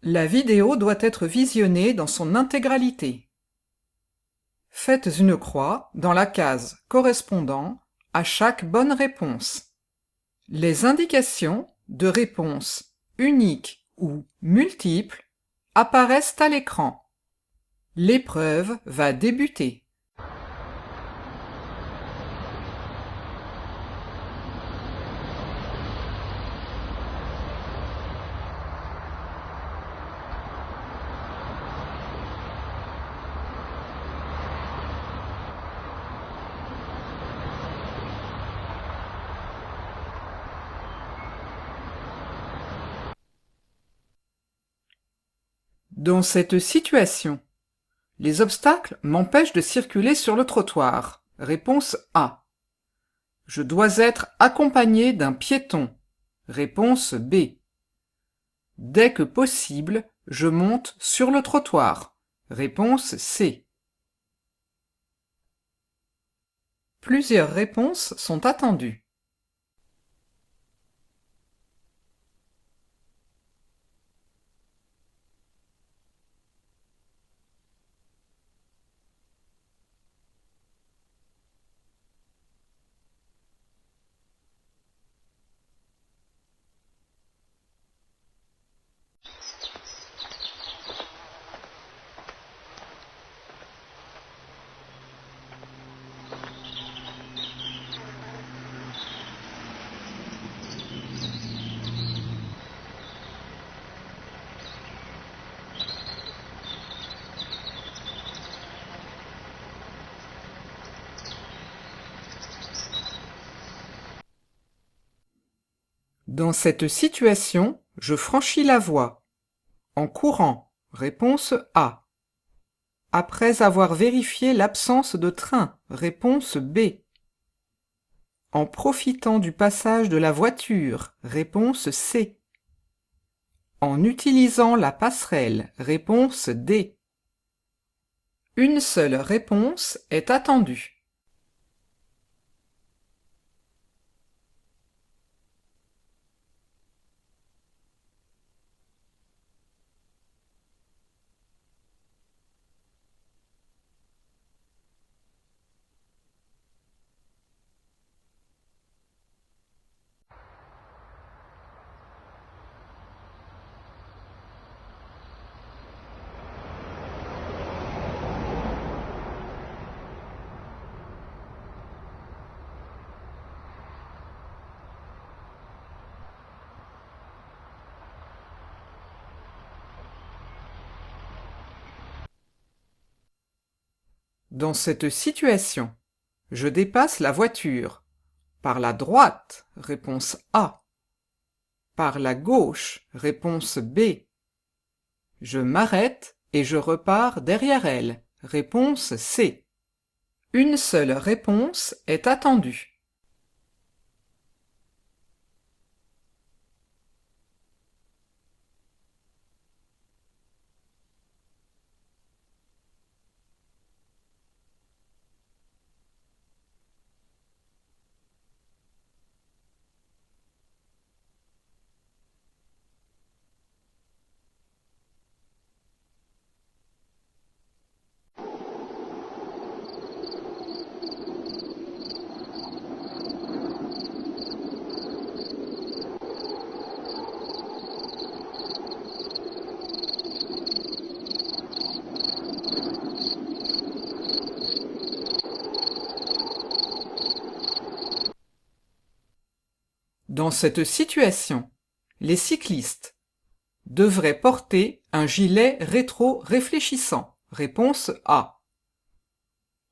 La vidéo doit être visionnée dans son intégralité. Faites une croix dans la case correspondant à chaque bonne réponse. Les indications de réponse unique ou multiple apparaissent à l'écran. L'épreuve va débuter. Dans cette situation, les obstacles m'empêchent de circuler sur le trottoir. Réponse A. Je dois être accompagné d'un piéton. Réponse B. Dès que possible, je monte sur le trottoir. Réponse C. Plusieurs réponses sont attendues. Dans cette situation, je franchis la voie. En courant. Réponse A. Après avoir vérifié l'absence de train. Réponse B. En profitant du passage de la voiture. Réponse C. En utilisant la passerelle. Réponse D. Une seule réponse est attendue. Dans cette situation, je dépasse la voiture. Par la droite, réponse A. Par la gauche, réponse B. Je m'arrête et je repars derrière elle. Réponse C. Une seule réponse est attendue. Dans cette situation, les cyclistes devraient porter un gilet rétro-réfléchissant. Réponse A.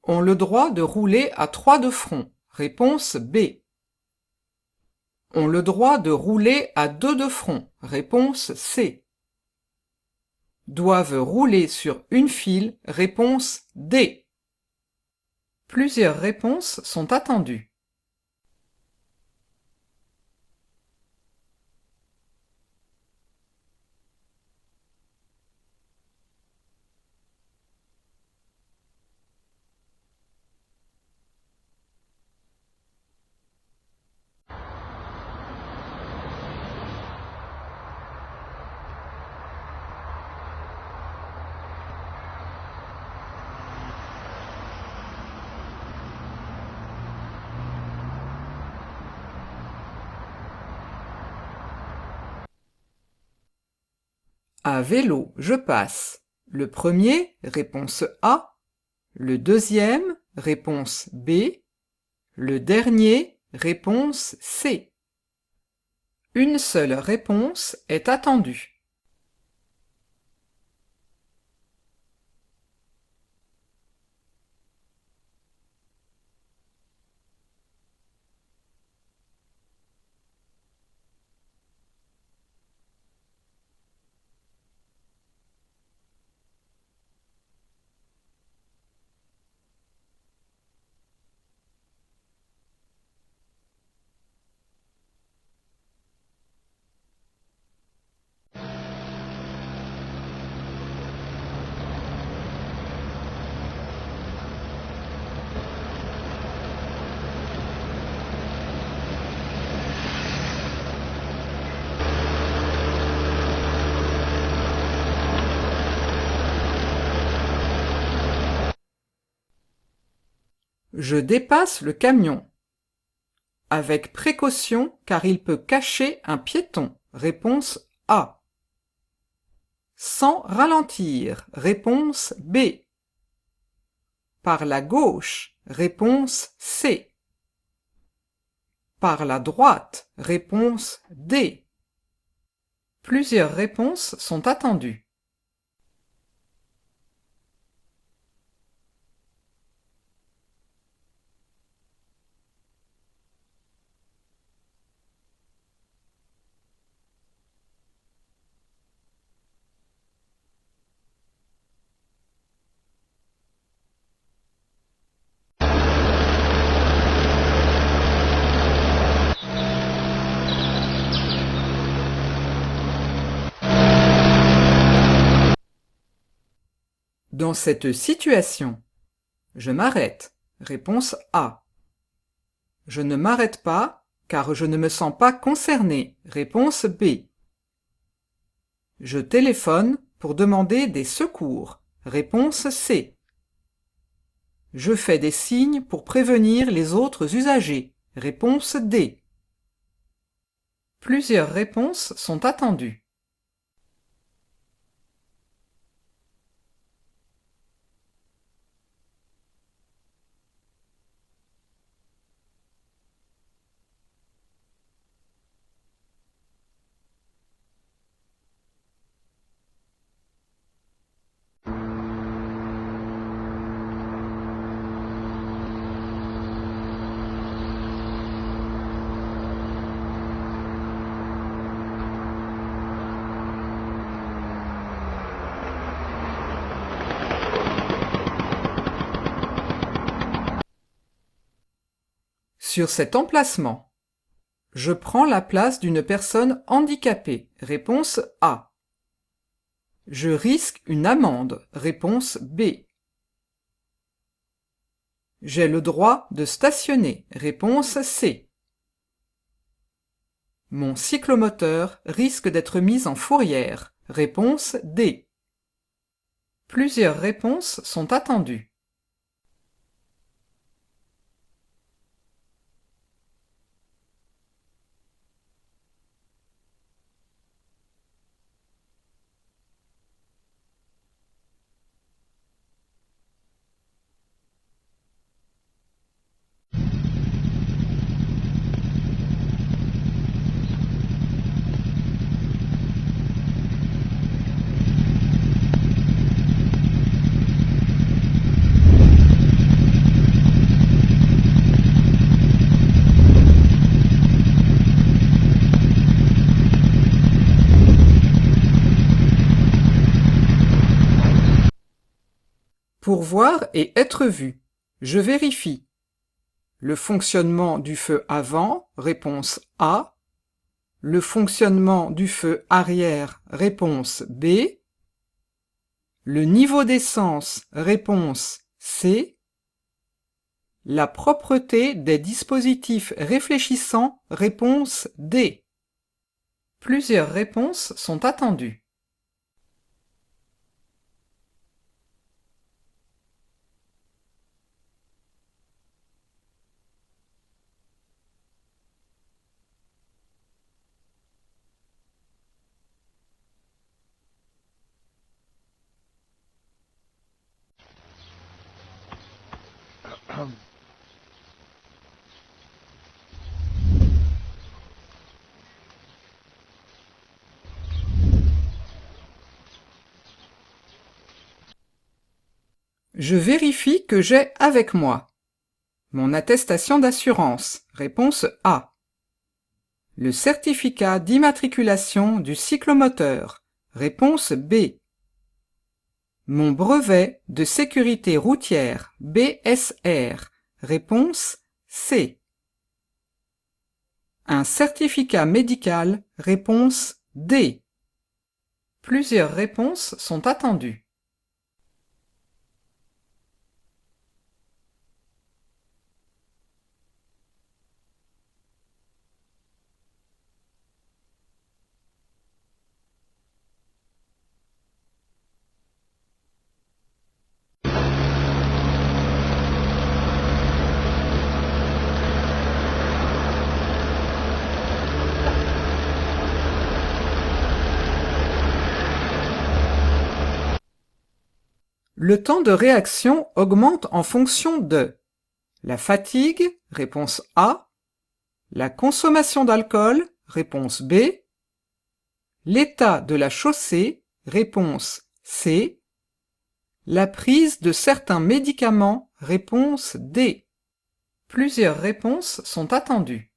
Ont le droit de rouler à 3 de front. Réponse B. Ont le droit de rouler à 2 de front. Réponse C. Doivent rouler sur une file. Réponse D. Plusieurs réponses sont attendues. À vélo, je passe. Le premier, réponse A. Le deuxième, réponse B. Le dernier, réponse C. Une seule réponse est attendue. Je dépasse le camion. Avec précaution, car il peut cacher un piéton. Réponse A. Sans ralentir. Réponse B. Par la gauche. Réponse C. Par la droite. Réponse D. Plusieurs réponses sont attendues. Dans cette situation, je m'arrête. Réponse A. Je ne m'arrête pas, car je ne me sens pas concerné. Réponse B. Je téléphone pour demander des secours. Réponse C. Je fais des signes pour prévenir les autres usagers. Réponse D. Plusieurs réponses sont attendues. Sur cet emplacement, je prends la place d'une personne handicapée. Réponse A. Je risque une amende. Réponse B. J'ai le droit de stationner. Réponse C. Mon cyclomoteur risque d'être mis en fourrière. Réponse D. Plusieurs réponses sont attendues. Pour voir et être vu, je vérifie. Le fonctionnement du feu avant, réponse A. Le fonctionnement du feu arrière, réponse B. Le niveau d'essence, réponse C. La propreté des dispositifs réfléchissants, réponse D. Plusieurs réponses sont attendues. Je vérifie que j'ai avec moi mon attestation d'assurance, réponse A. Le certificat d'immatriculation du cyclomoteur, réponse B. Mon brevet de sécurité routière, BSR, réponse C. Un certificat médical, réponse D. Plusieurs réponses sont attendues. Le temps de réaction augmente en fonction de la fatigue, réponse A, la consommation d'alcool, réponse B, l'état de la chaussée, réponse C, la prise de certains médicaments, réponse D. Plusieurs réponses sont attendues.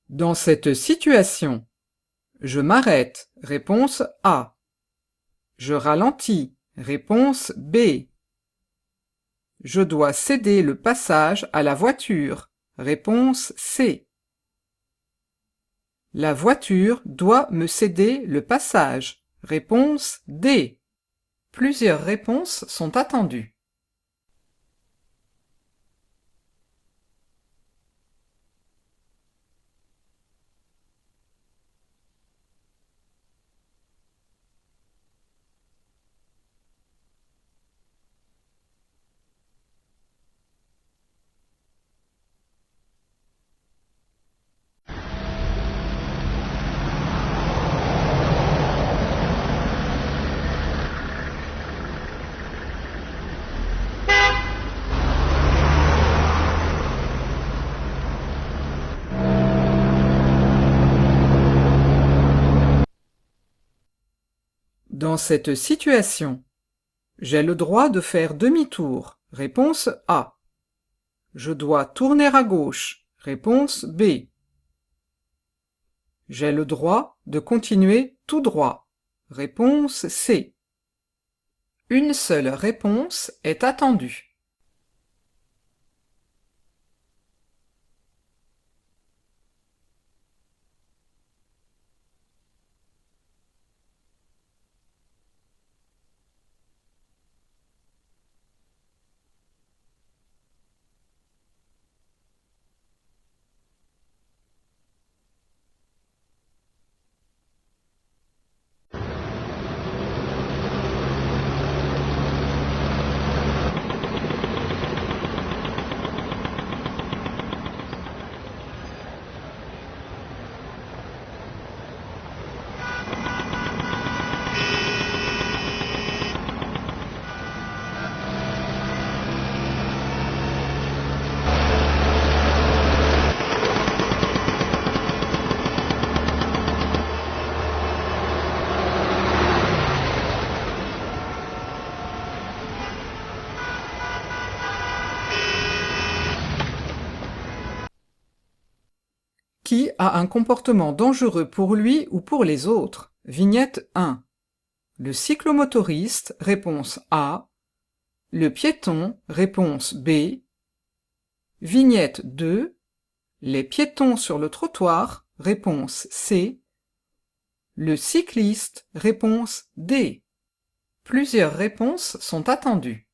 Dans cette situation, je m'arrête, réponse A. Je ralentis, réponse B. Je dois céder le passage à la voiture, réponse C. La voiture doit me céder le passage, réponse D. Plusieurs réponses sont attendues. Dans cette situation, j'ai le droit de faire demi-tour, réponse A. Je dois tourner à gauche, réponse B. J'ai le droit de continuer tout droit, réponse C. Une seule réponse est attendue. Qui a un comportement dangereux pour lui ou pour les autres? Vignette 1. Le cyclomotoriste, réponse A. Le piéton, réponse B. Vignette 2. Les piétons sur le trottoir, réponse C. Le cycliste, réponse D. Plusieurs réponses sont attendues.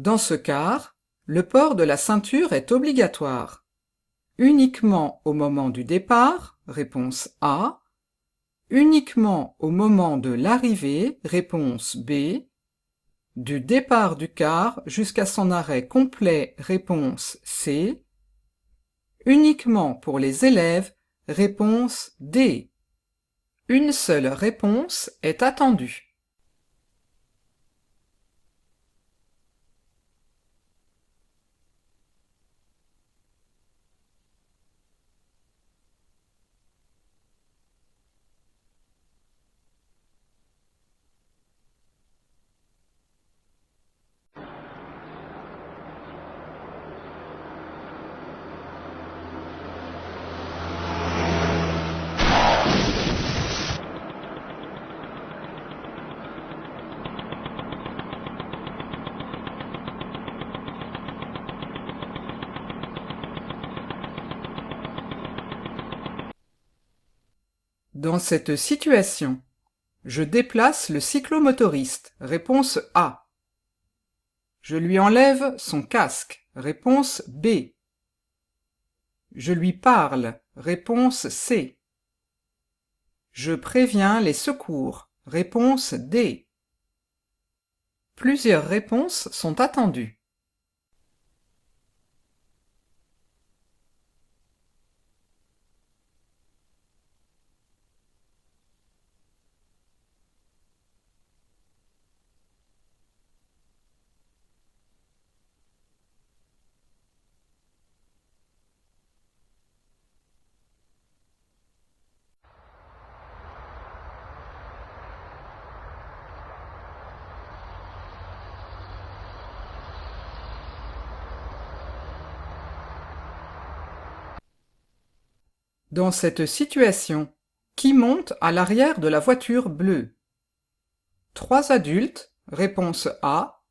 Dans ce car, le port de la ceinture est obligatoire. Uniquement au moment du départ, réponse A. Uniquement au moment de l'arrivée, réponse B. Du départ du car jusqu'à son arrêt complet, réponse C. Uniquement pour les élèves, réponse D. Une seule réponse est attendue. Dans cette situation, je déplace le cyclomotoriste, réponse A. Je lui enlève son casque, réponse B. Je lui parle, réponse C. Je préviens les secours, réponse D. Plusieurs réponses sont attendues. Dans cette situation, qui monte à l'arrière de la voiture bleue? 3 adultes, réponse A.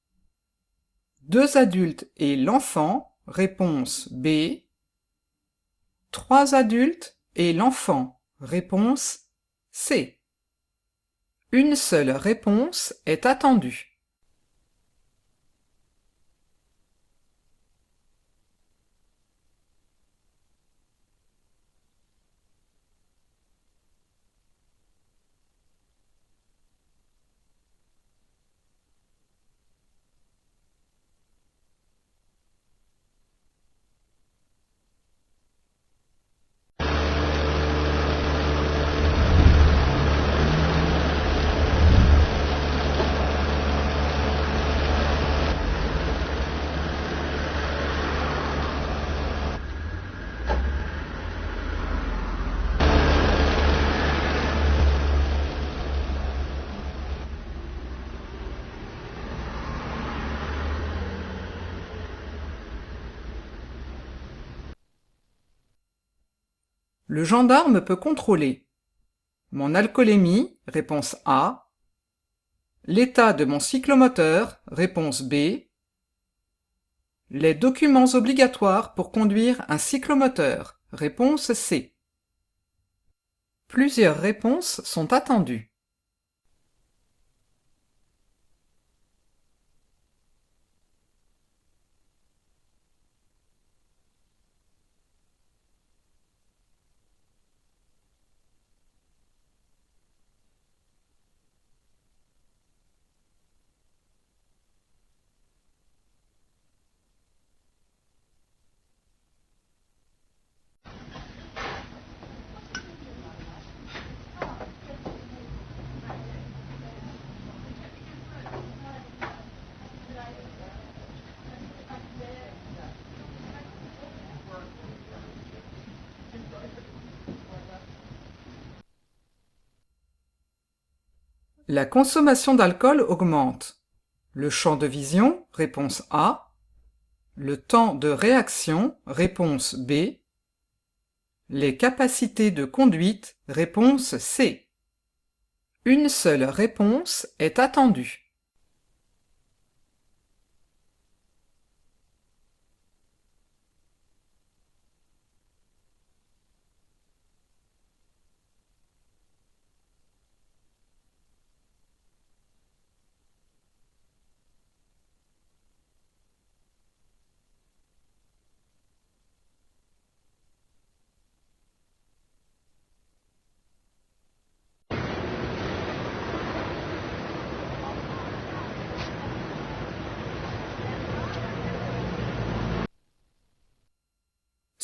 2 adultes et l'enfant, réponse B. 3 adultes et l'enfant, réponse C. Une seule réponse est attendue. Le gendarme peut contrôler mon alcoolémie, réponse A. L'état de mon cyclomoteur, réponse B. Les documents obligatoires pour conduire un cyclomoteur, réponse C. Plusieurs réponses sont attendues. La consommation d'alcool augmente. Le champ de vision, réponse A. Le temps de réaction, réponse B. Les capacités de conduite, réponse C. Une seule réponse est attendue.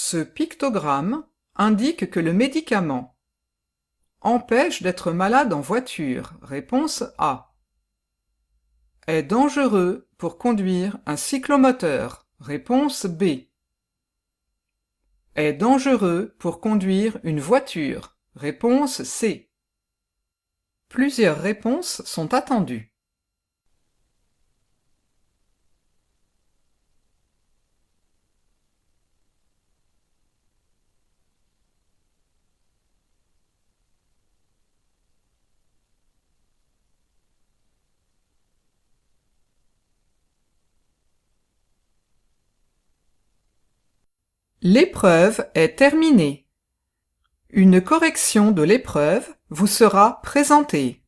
Ce pictogramme indique que le médicament empêche d'être malade en voiture. Réponse A. Est dangereux pour conduire un cyclomoteur. Réponse B. Est dangereux pour conduire une voiture. Réponse C. Plusieurs réponses sont attendues. L'épreuve est terminée. Une correction de l'épreuve vous sera présentée.